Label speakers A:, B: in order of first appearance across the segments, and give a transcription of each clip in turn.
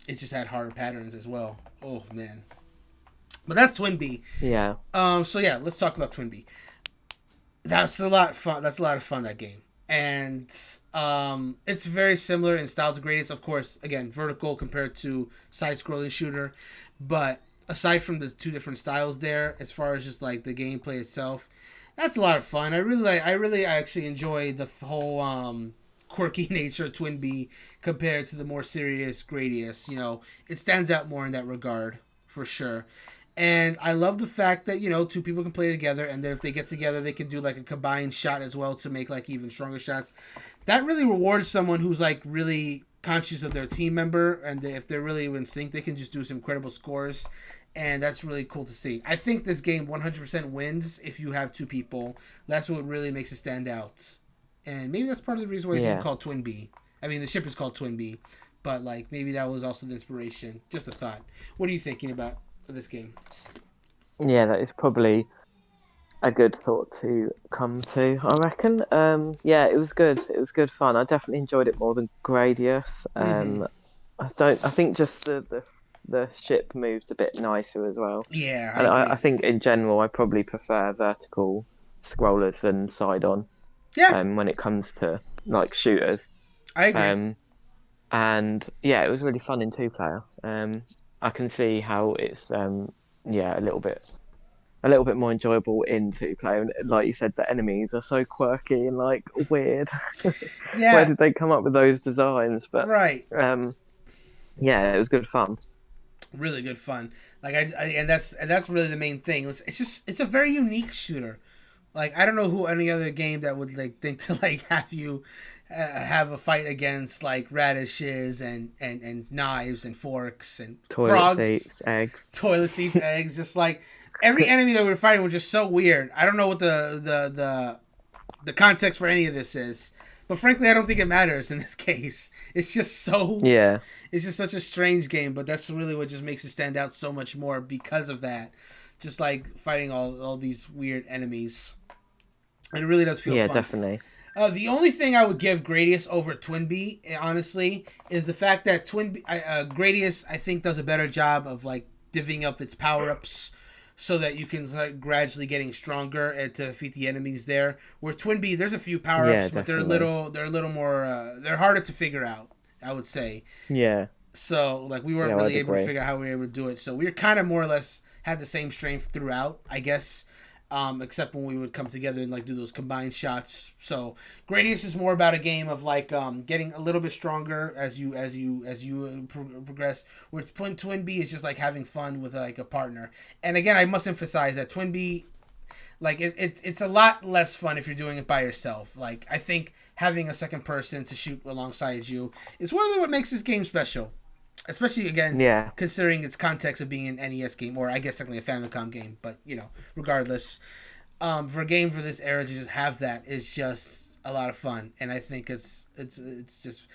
A: it just had harder patterns as well. Oh man, but that's Twinbee.
B: Yeah.
A: So yeah, let's talk about Twinbee. That's a lot of fun. That's a lot of fun, that game, and it's very similar in style to Gradius. Of course, again, vertical compared to side-scrolling shooter, but aside from the two different styles there, as far as just like the gameplay itself, that's a lot of fun. I actually enjoy the whole quirky nature of Twinbee compared to the more serious Gradius. It stands out more in that regard for sure. And I love the fact that two people can play together, and then if they get together, they can do like a combined shot as well to make like even stronger shots. That really rewards someone who's like really conscious of their team member, and if they're really in sync, they can just do some incredible scores, and that's really cool to see. I think this game 100% wins if you have two people. That's what really makes it stand out, and maybe that's part of the reason why it's even
B: Yeah.
A: called Twinbee. I mean, the ship is called Twinbee, but like maybe that was also the inspiration. Just a thought. What are you thinking about this game?
B: Yeah, that is probably a good thought to come to, I reckon. Yeah, it was good. It was good fun. I definitely enjoyed it more than Gradius.
A: Mm-hmm.
B: I think just the ship moves a bit nicer as well.
A: Yeah, I
B: And I
A: agree.
B: think in general I probably prefer vertical scrollers than side on
A: Yeah,
B: when it comes to like shooters.
A: I agree.
B: Um and yeah, it was really fun in two player. I can see how it's yeah, a little bit more enjoyable in two player. And like you said, the enemies are so quirky and like weird. Where
A: Yeah,
B: did they come up with those designs? But
A: right.
B: um, yeah, it was good fun.
A: Really good fun. Like and that's really the main thing. It's a very unique shooter. Like I don't know who any other game that would like think to like have you have a fight against like radishes and knives and forks and
B: Toilet
A: frogs,
B: seats, eggs.
A: toilet seats, eggs. Just like every enemy that we were fighting was just so weird. I don't know what the context for any of this is. But frankly, I don't think it matters in this case. It's just so.
B: Yeah,
A: It's just such a strange game, but that's really what just makes it stand out so much more because of that. Just like fighting all these weird enemies. And it really does feel
B: yeah,
A: fun.
B: definitely.
A: The only thing I would give Gradius over Twinbee, honestly, is the fact that Gradius, I think, does a better job of like divvying up its power ups so that you can start gradually getting stronger and to defeat the enemies there. Where Twinbee, there's a few power
B: Yeah,
A: ups, but
B: definitely.
A: they're a little more, they're harder to figure out. I would say.
B: Yeah,
A: So like we weren't
B: yeah, I'd
A: really able to
B: agree.
A: figure out how we were able to do it. So we were kind of more or less had the same strength throughout, I guess. Except when we would come together and like do those combined shots. So Gradius is more about a game of like getting a little bit stronger as you progress. Where Twinbee is just like having fun with like a partner. And again, I must emphasize that Twinbee like it's a lot less fun if you're doing it by yourself. Like I think having a second person to shoot alongside you is one of what makes this game special, especially again
B: Yeah,
A: considering its context of being an NES game, or I guess technically a Famicom game. But regardless, for a game for this era to just have that is just a lot of fun, and I think it's just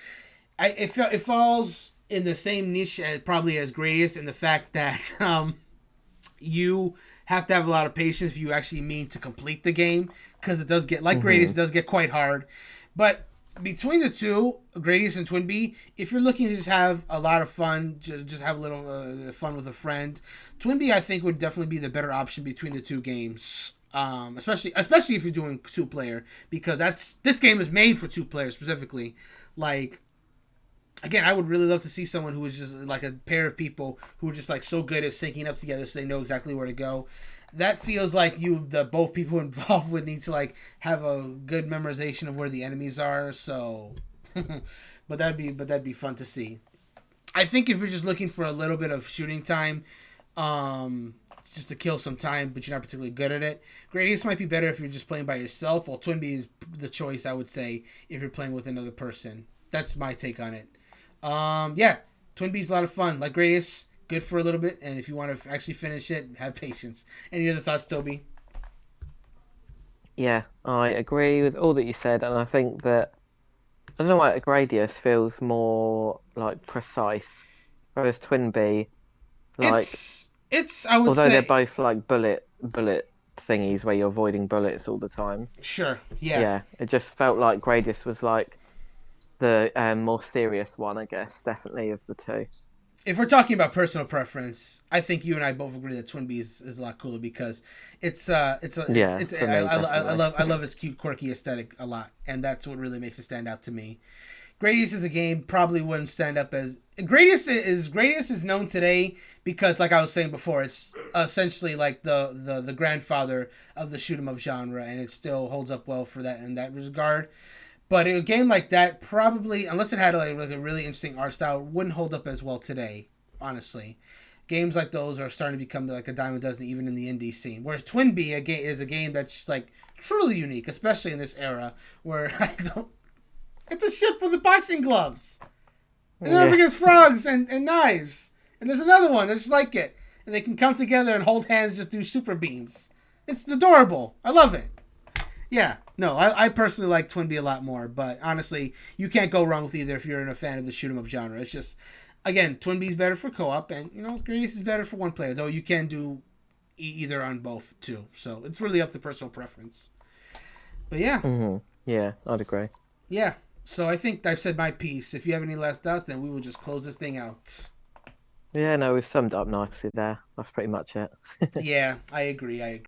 A: it falls in the same niche as, probably as Gradius in the fact that you have to have a lot of patience if you actually mean to complete the game because it does get like Gradius,
B: hmm,
A: it does get quite hard, but between the two, Gradius and Twinbee, if you're looking to just have a lot of fun, just have a little fun with a friend, Twinbee I think would definitely be the better option between the two games. Especially if you're doing two player, because this game is made for two players specifically. Like again, I would really love to see someone who is just like a pair of people who are just like so good at syncing up together so they know exactly where to go. That feels like the both people involved would need to like have a good memorization of where the enemies are. So, but that'd be fun to see. I think if you're just looking for a little bit of shooting time, um, just to kill some time, but you're not particularly good at it, Gradius might be better if you're just playing by yourself. While Twinbee is the choice, I would say, if you're playing with another person. That's my take on it. Yeah, Twinbee's a lot of fun. Like Gradius, good for a little bit, and if you want to actually finish it, have patience. Any other thoughts, Toby?
B: yeah, I agree with all that you said, and I think that I don't know why Gradius feels more like precise, whereas Twinbee, like
A: It's I would
B: although they're
A: say
B: both like bullet thingies where you're avoiding bullets all the time.
A: sure, yeah,
B: Yeah, it just felt like Gradius was like the more serious one, I guess, definitely of the two.
A: if we're talking about personal preference, I think you and I both agree that Twinbee is a lot cooler because
B: Yeah,
A: it's
B: for me, definitely.
A: I love its cute, quirky aesthetic a lot, and that's what really makes it stand out to me. Gradius is a game probably wouldn't stand up as Gradius is known today because, like I was saying before, it's essentially like the grandfather of the shoot 'em up genre, and it still holds up well for that in that regard. But a game like that probably, unless it had like a really interesting art style, wouldn't hold up as well today. Honestly, games like those are starting to become like a dime a dozen, even in the indie scene. Whereas Twinbee is a game that's just like truly unique, especially in this era where I don't. It's a ship with the boxing gloves, and then everything has frogs and knives. And there's another one that's just like it, and they can come together and hold hands, just do super beams. It's adorable. I love it. Yeah, no, I personally like Twinbee a lot more, but honestly, you can't go wrong with either if you're a fan of the shoot 'em up genre. It's just, again, Twinbee's better for co-op, and Gradius is better for one player, though you can do either on both too. So it's really up to personal preference. But yeah,
B: Yeah, I'd agree.
A: yeah. So I think I've said my piece. If you have any last thoughts, then we will just close this thing out.
B: Yeah, no, we've summed it up nicely there. That's pretty much it.
A: Yeah, I agree.